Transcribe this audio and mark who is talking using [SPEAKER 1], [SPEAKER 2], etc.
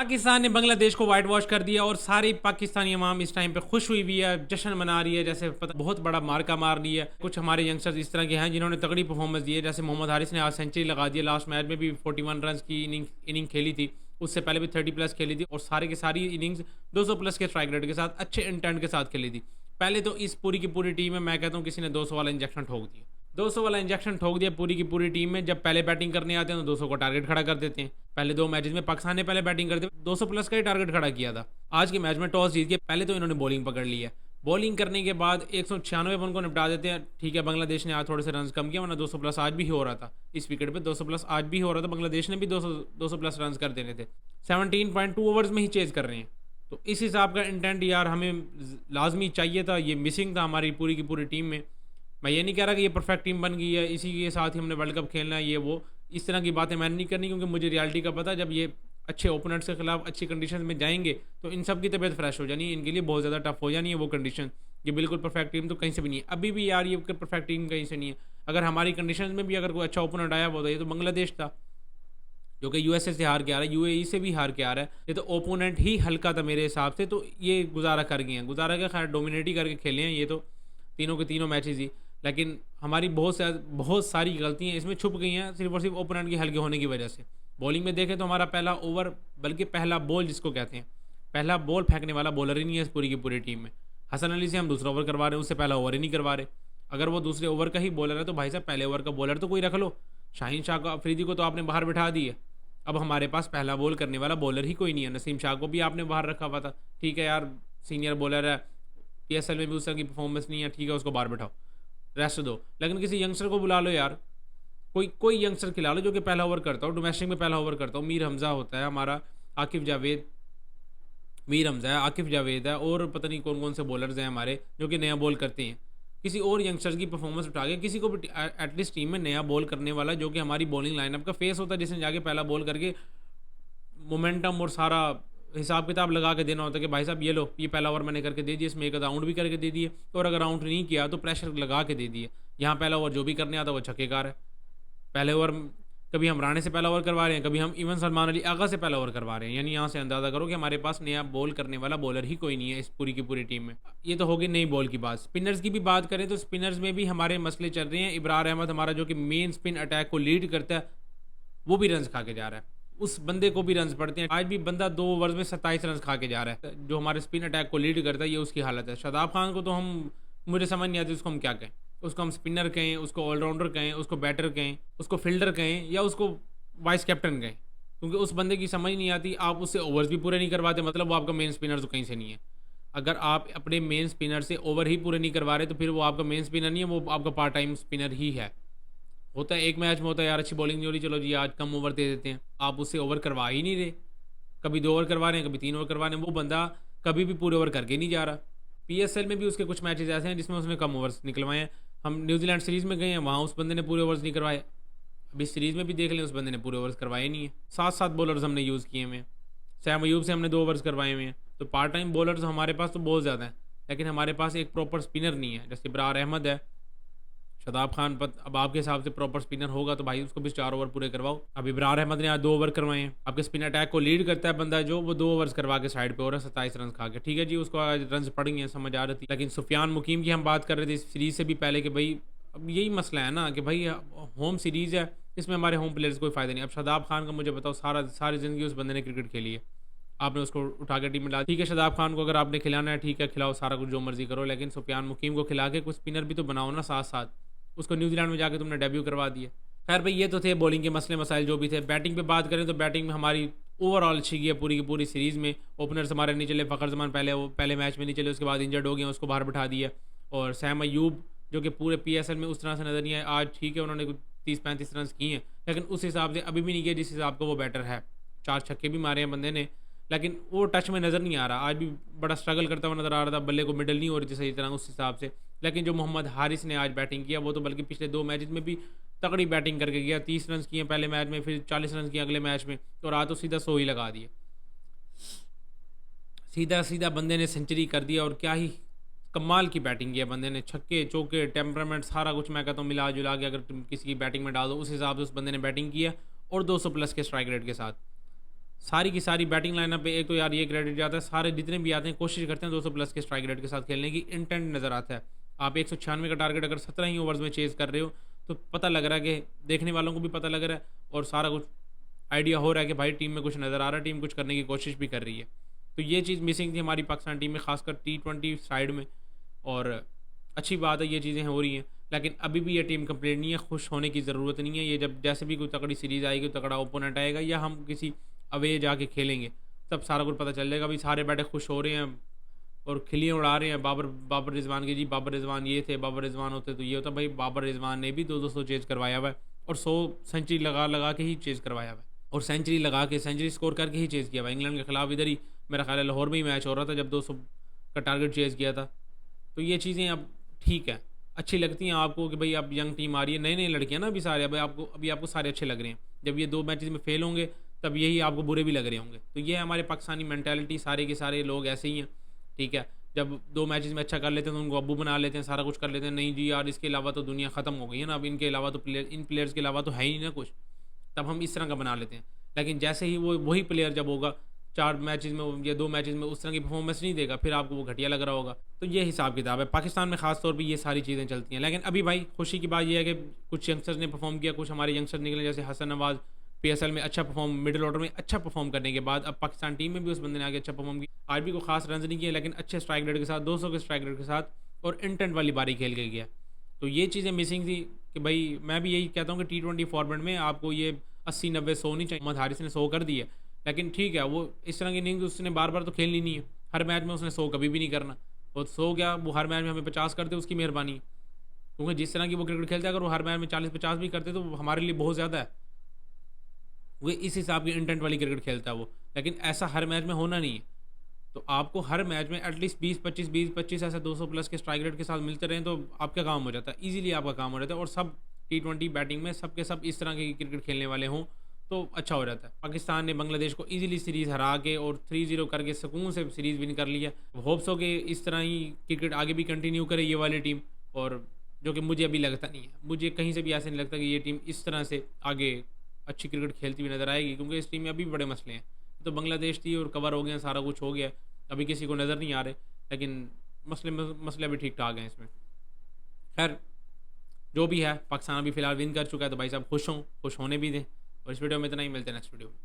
[SPEAKER 1] पाकिस्तान ने बांग्लादेश को white wash कर दिया और सारी पाकिस्तानी अवाम इस टाइम पे खुश हुई हुई है, जश्न मना रही है। जैसे पता बहुत बड़ा मार्का मार लिया है। कुछ हमारे यंगस्टर्स इस तरह के हैं जिन्होंने तगड़ी परफॉर्मेंस दी है, जैसे मोहम्मद हारिस ने आज सेंचुरी लगा दी है। लास्ट मैच में भी 41 रन की इनिंग खेली थी, उससे पहले भी 30 प्लस खेली थी और सारे की सारी इनिंग्स 200 प्लस के स्ट्राइक रेट के साथ अच्छे इंटेंट के साथ खेली थी। पहले तो इस पूरी की पूरी टीम में मैं कहता हूँ किसी ने 200 वाला इंजेक्शन ठोक दिया। 200 वाला इंजेक्शन ठोक दिया पूरी की पूरी टीम में। जब पहले बैटिंग करने आते हैं तो 200 का टारगेट खड़ा कर देते हैं। पहले दो मैचेस में पाकिस्तान ने पहले बैटिंग करते 200 प्लस का ही टारगेट खड़ा किया था। आज के मैच में टॉस जीत के पहले तो इन्होंने बॉलिंग पकड़ ली है। बॉलिंग करने के बाद 196 रन को निपटा देते हैं। ठीक है, बांग्लादेश ने आज थोड़े से रन कम किया, वरना 200 प्लस आज भी हो रहा था। इस विकेट पे 200 प्लस आज भी हो रहा था। बांग्लादेश ने भी 200 प्लस रन कर देने थे। 17.2 ओवर्स में ही चेज कर रहे हैं। तो इस हिसाब का इंटेंट यार हमें लाजमी चाहिए था, ये मिसिंग था हमारी पूरी की पूरी टीम में। मैं ये नहीं कह रहा कि ये परफेक्ट टीम बन गई है, इसी के साथ ही हमने वर्ल्ड कप खेलना है, ये वो इस तरह की बातें मैंने नहीं करनी, क्योंकि मुझे रियलिटी का पता है जब ये अच्छे ओपोनेंट्स के खिलाफ अच्छी कंडीशन में जाएंगे तो इन सब की तबीयत फ्रेश हो जानी है, इनके लिए बहुत ज़्यादा टफ हो जानी है वो कंडीशन। ये बिल्कुल परफेक्ट टीम तो कहीं से भी नहीं है अभी भी यार, ये परफेक्ट टीम कहीं से नहीं है। अगर हमारी कंडीशन में भी अगर कोई अच्छा ओपोनेंट आया वो तो ये तो बांग्लादेश था, जो कि यूएसए से हार के आ रहा है, यूएई से भी हार के आ रहा है। ये तो ओपोनेंट ही हल्का था मेरे हिसाब से, तो ये गुजारा कर गए हैं। गुजारा का खैर डोमिनेट ही करके खेले हैं ये तो तीनों के तीनों मैचेस ही। लेकिन हमारी बहुत सारी गलतियाँ इसमें छुप गई हैं, सिर्फ और सिर्फ ओपोनेंट के हल्के होने की वजह से। बॉलिंग में देखें तो हमारा पहला ओवर, बल्कि पहला बॉल जिसको कहते हैं, पहला बॉल फेंकने वाला बॉलर ही नहीं है इस पूरी की पूरी टीम में। हसन अली से हम दूसरा ओवर करवा रहे हैं, उससे पहला ओवर ही नहीं करवा रहे। अगर वो दूसरे ओवर का ही बॉलर है तो भाई साहब पहले ओवर का बॉलर तो कोई रख लो। शाहीन शाह को, अफरीदी को तो आपने बाहर बिठा दी है। अब हमारे पास पहला बॉल करने वाला बॉलर ही कोई नहीं है। नसीम शाह को भी आपने बाहर रखा हुआ था, ठीक है यार सीनियर बॉलर है, पीएसएल में भी उस तरह की परफॉर्मेंस नहीं है, ठीक है उसको बाहर बिठाओ, रेस्ट दो। लेकिन किसी यंगस्टर को बुला लो यार, कोई यंगस्टर खिला लो जो कि पहला ओवर करता हो, डोमेस्टिक में पहला ओवर करता हो। मीर हमजा होता है हमारा, आकिफ जावेद, मीर हमजा है, आकिफ जावेद है, और पता नहीं कौन कौन से बॉलर्स हैं हमारे जो कि नया बॉल करते हैं। किसी और यंगस्टर्स की परफॉर्मेंस उठा के किसी को भी एटलीस्ट टीम में नया बॉल करने वाला जो कि हमारी बॉलिंग लाइनअप का फेस होता है, जिसने जाके पहला बॉल करके मोमेंटम और सारा हिसाब किताब लगा के देना होता है कि भाई साहब ये लो, ये पहला ओवर मैंने करके दे दिया, इसमें एक आउट भी करके दे दिए, और अगर आउट नहीं किया तो प्रेशर लगा के दे दिए। यहाँ पहला ओवर जो भी करने आता वो छक्केकार है। पहले ओवर कभी हम राणे से पहला ओवर करवा रहे हैं, कभी हम इवन सलमान अली आगा से पहला ओवर करवा रहे हैं। यानी यहाँ से अंदाज़ा करो कि हमारे पास नया बॉल करने वाला बॉलर ही कोई नहीं है इस पूरी की पूरी टीम में। ये तो होगी नई बॉल की बात। स्पिनर्स की भी बात करें तो स्पिनर्स में भी हमारे मसले चल रहे हैं। इब्रार अहमद हमारा जो कि मेन स्पिन अटैक को लीड करता है, वो भी रन खा के जा रहा है। उस बंदे को भी रन पड़ते हैं। आज भी बंदा 2 ओवर्स में 27 रन खा के जा रहा है, जो हमारे स्पिन अटैक को लीड करता है, ये उसकी हालत है। शादाब खान को तो मुझे समझ नहीं आती उसको हम क्या कहें। उसको हम स्पिनर कहें, उसको ऑलराउंडर कहें, उसको बैटर कहें, उसको फील्डर कहें, या उसको वाइस कैप्टन कहें, क्योंकि उस बंदे की समझ नहीं आती। आप उससे ओवर्स भी पूरे नहीं करवाते, मतलब वो आपका मेन स्पिनर तो कहीं से नहीं है। अगर आप अपने मेन स्पिनर से ओवर ही पूरे नहीं करवा रहे तो फिर वो आपका मेन स्पिनर नहीं है, वो आपका पार्ट टाइम स्पिनर ही है। होता है एक मैच में होता है यार अच्छी बॉलिंग नहीं हो रही, चलो जी आज कम ओवर दे देते हैं। आप उससे ओवर करवा ही नहीं रहे, कभी 2 ओवर करवा रहे हैं, कभी 3 ओवर करवा रहे हैं। वो बंदा कभी भी पूरे ओवर करके नहीं जा रहा। पीएसएल में भी उसके कुछ मैचेस ऐसे हैं जिसमें उसने कम ओवर्स निकलवाए हैं। हम न्यूजीलैंड सीरीज़ में गए हैं, वहाँ उस बंदे ने पूरे ओवर्स नहीं करवाए। अभी सीरीज़ में भी देख लें, उस बंदे ने पूरे ओवर्स करवाए नहीं है। 7 बॉलर्स हमने यूज़ किए हुए हैं। सैम अयूब से हमने 2 ओवर्स करवाए हुए हैं। तो पार्ट टाइम बॉलर्स हमारे पास तो बहुत ज़्यादा हैं, लेकिन हमारे पास एक प्रॉपर स्पिनर नहीं है। जैसे इब्रार अहमद है, शादाब खान पर अब आपके हिसाब से प्रॉपर स्पिनर होगा तो भाई उसको भी 4 ओवर पूरे करवाओ। अब इब्रार अहमद ने आज 2 ओवर करवाए हैं। आपके स्पिन अटैक को लीड करता है बंदा जो, वो 2 ओवर्स करवा के साइड पे हो रहा है 27 रन खा के। ठीक है जी, उसको आज रन पड़ गए, समझ आ रही थी। लेकिन सुफियान मुकीम की हम बात कर रहे थे इस सीरीज़ से भी पहले कि भाई अब यही मसला है ना कि भाई होम सीरीज़ है, इसमें हमारे होम प्लेयर्स कोई फ़ायदा नहीं। अब शादाब खान का मुझे बताओ, सारी ज़िंदगी उस बंदे ने क्रिकेट खेली है, आपने उसको उठा के टीम में डाल। ठीक है, शादाब खान को अगर आपने खिलाना है ठीक है खिलाओ, सारा कुछ जो मर्जी करो, लेकिन सुफियान मुकीम को खिला के कुछ स्पिनर भी तो बनाओ ना साथ साथ। उसको न्यूजीलैंड में जाके तुमने डेब्यू करवा दिया। खैर भाई ये तो थे बॉलिंग के मसले मसाइल जो भी थे। बैटिंग पे बात करें तो बैटिंग में हमारी ओवरऑल अच्छी गई है पूरी की पूरी सीरीज़ में। ओपनर्स हमारे नहीं चले, फ़खर जमान पहले मैच में नहीं चले, उसके बाद इंजर्ड हो गए, उसको बाहर बिठा दिया। और सैम अयूब जो कि पूरे पीएसएल में उस तरह से नज़र नहीं आए। आज ठीक है उन्होंने कुछ 30-35 रन किए हैं, लेकिन उस हिसाब से अभी भी नहीं किया जिस हिसाब का वो बैटर है। 4 छक्के भी मारे हैं बंदे ने, लेकिन वो टच में नज़र नहीं आ रहा। आज भी बड़ा स्ट्रगल करता हुआ नज़र आ रहा था, बल्ले को मिडल नहीं हो रही थी सही तरह उस हिसाब से। लेकिन जो मोहम्मद हारिस ने आज बैटिंग किया वो तो बल्कि पिछले 2 मैचेस में भी तगड़ी बैटिंग करके गया। 30 रन किए पहले मैच में, फिर 40 रन किए अगले मैच में, और आज तो सीधा 100 ही लगा दिए। सीधा बंदे ने सेंचुरी कर दिया, और क्या ही कमाल की बैटिंग किया बंदे ने। छक्के चौके टेम्परामेंट सारा कुछ मैं कहता हूँ मिला जुला के अगर तुम किसी की बैटिंग में डाल दो, उस हिसाब से उस बंदे ने बैटिंग किया, और 200 प्लस के स्ट्राइक रेट के साथ। सारी की सारी बैटिंग लाइनअप पे एक तो यार ये क्रेडिट जाता है, सारे जितने भी आते हैं कोशिश करते हैं 200 प्लस के स्ट्राइक रेट के साथ खेलने की, इंटेंट नज़र आता है। आप 196 का टारगेट अगर 17 ही ओवर्स में चेज़ कर रहे हो तो पता लग रहा है कि देखने वालों को भी पता लग रहा है और सारा कुछ आइडिया हो रहा है कि भाई टीम में कुछ नज़र आ रहा है, टीम कुछ करने की कोशिश भी कर रही है। तो ये चीज़ मिसिंग थी हमारी पाकिस्तान टीम में, खासकर T20 साइड में। और अच्छी बात है ये चीज़ें हो रही हैं, लेकिन अभी भी ये टीम कंप्लीट नहीं है। खुश होने की ज़रूरत नहीं है। ये जब जैसे भी कोई तगड़ी सीरीज़ आएगी, तगड़ा ओपोनेंट आएगा या हम किसी अवे जाके खेलेंगे, तब सारा कुछ पता चल जाएगा। अभी सारे बैठे खुश हो रहे हैं और खिलियाँ उड़ा रहे हैं बाबर रिजवान की, जी बाबर रिजवान ये थे, बाबर रिजवान होते तो ये होता। भाई बाबर रिजवान ने भी 200 चेज़ करवाया हुआ है और 100 सेंचुरी लगा लगा के ही चेज़ करवाया हुआ है, और सेंचुरी लगा के सेंचुरी स्कोर करके ही चेज़ किया हुआ। इंग्लैंड के खिलाफ इधर ही मेरा ख्याल है लाहौर में ही मैच हो रहा था जब 200 का टारगेट चेज़ किया था। तो ये चीज़ें अब ठीक है, अच्छी लगती हैं आपको कि भाई अब यंग टीम आ रही है, नए नए लड़कियाँ ना अभी सारे, अभी आपको सारे अच्छे लग रहे हैं। जब ये 2 मैचेस में फेल होंगे तब यही आपको बुरे भी लग रहे होंगे। तो ये है हमारे पाकिस्तानी मेंटालिटी, सारे के सारे लोग ऐसे ही हैं, ठीक है। जब 2 मैचेस में अच्छा कर लेते हैं तो उनको अब्बू बना लेते हैं, सारा कुछ कर लेते हैं। नहीं जी यार, इसके अलावा तो दुनिया ख़त्म हो गई है ना, अब इनके अलावा तो इन प्लेयर्स के अलावा तो है ही ना कुछ, तब हम इस तरह का बना लेते हैं। लेकिन जैसे ही वो वही प्लेयर जब होगा 4 मैचेस में या 2 मैचेस में उस तरह की परफॉर्मेंस नहीं देगा, फिर आपको वो घटिया लग रहा होगा। तो ये हिसाब किताब है पाकिस्तान में, खास तौर पे ये सारी चीज़ें चलती हैं। लेकिन अभी भाई खुशी की बात ये है कि कुछ यंगस्टर्स ने परफॉर्म किया, कुछ हमारे यंगस्टर्स निकले जैसे हसन नवाज, PSL में अच्छा परफॉर्म, मिडिल ऑर्डर में अच्छा परफॉर्म करने के बाद अब पाकिस्तान टीम में भी उस बंदे ने आगे अच्छा परफॉर्म किया। आरबी को खास रन नहीं किए, लेकिन अच्छे स्ट्राइक रेट के साथ, 200 के स्ट्राइक रेट के साथ और इंटेंट वाली बारी खेल के गया। तो ये चीज़ें मिसिंग थी कि भाई मैं भी यही कहता हूँ कि T20 फॉर्मेट में आपको ये 80 90 100 नहीं चाहिए। मोहम्मद हारिस ने 100 कर दिया, लेकिन ठीक है, वो इस तरह की इनिंग्स उसने बार बार तो खेलनी नहीं है। हर मैच में उसने 100 कभी भी नहीं करना, और 100 क्या, वो हर मैच में हमें 50 करते उसकी मेहरबानी है। क्योंकि जिस तरह की वो क्रिकेट खेलते हैं, अगर वो हर मैच में 40-50 भी करते तो हमारे लिए बहुत ज़्यादा है। वो इस हिसाब की इंटेंट वाली क्रिकेट खेलता है वो, लेकिन ऐसा हर मैच में होना नहीं है। तो आपको हर मैच में एटलीस्ट 20-25 ऐसा 200 प्लस के स्ट्राइक रेट के साथ मिलते रहें तो आपका काम हो जाता है, ईजिली आपका काम हो जाता है। और सब T20 बैटिंग में सब के सब इस तरह की क्रिकेट खेलने वाले हों तो अच्छा हो जाता है। पाकिस्तान ने बांग्लादेश को ईजिली सीरीज़ हरा के और 3-0 करके सुकून से सीरीज़ विन कर लिया। होप्स हो कि इस तरह ही क्रिकेट आगे भी कंटिन्यू करे ये वाली टीम, और जो कि मुझे अभी लगता नहीं है, मुझे कहीं से भी ऐसे नहीं लगता कि ये टीम इस तरह से आगे अच्छी क्रिकेट खेलती हुई नज़र आएगी, क्योंकि इस टीम में अभी भी बड़े मसले हैं। तो बांग्लादेश थी और कवर हो गए, सारा कुछ हो गया, अभी किसी को नज़र नहीं आ रहे, लेकिन मसले मसले अभी ठीक ठाक हैं इसमें। खैर जो भी है, पाकिस्तान अभी फ़िलहाल विन कर चुका है, तो भाई साहब खुश हों, खुश होने भी दें। और इस वीडियो में इतना ही, मिलते हैं नेक्स्ट वीडियो में।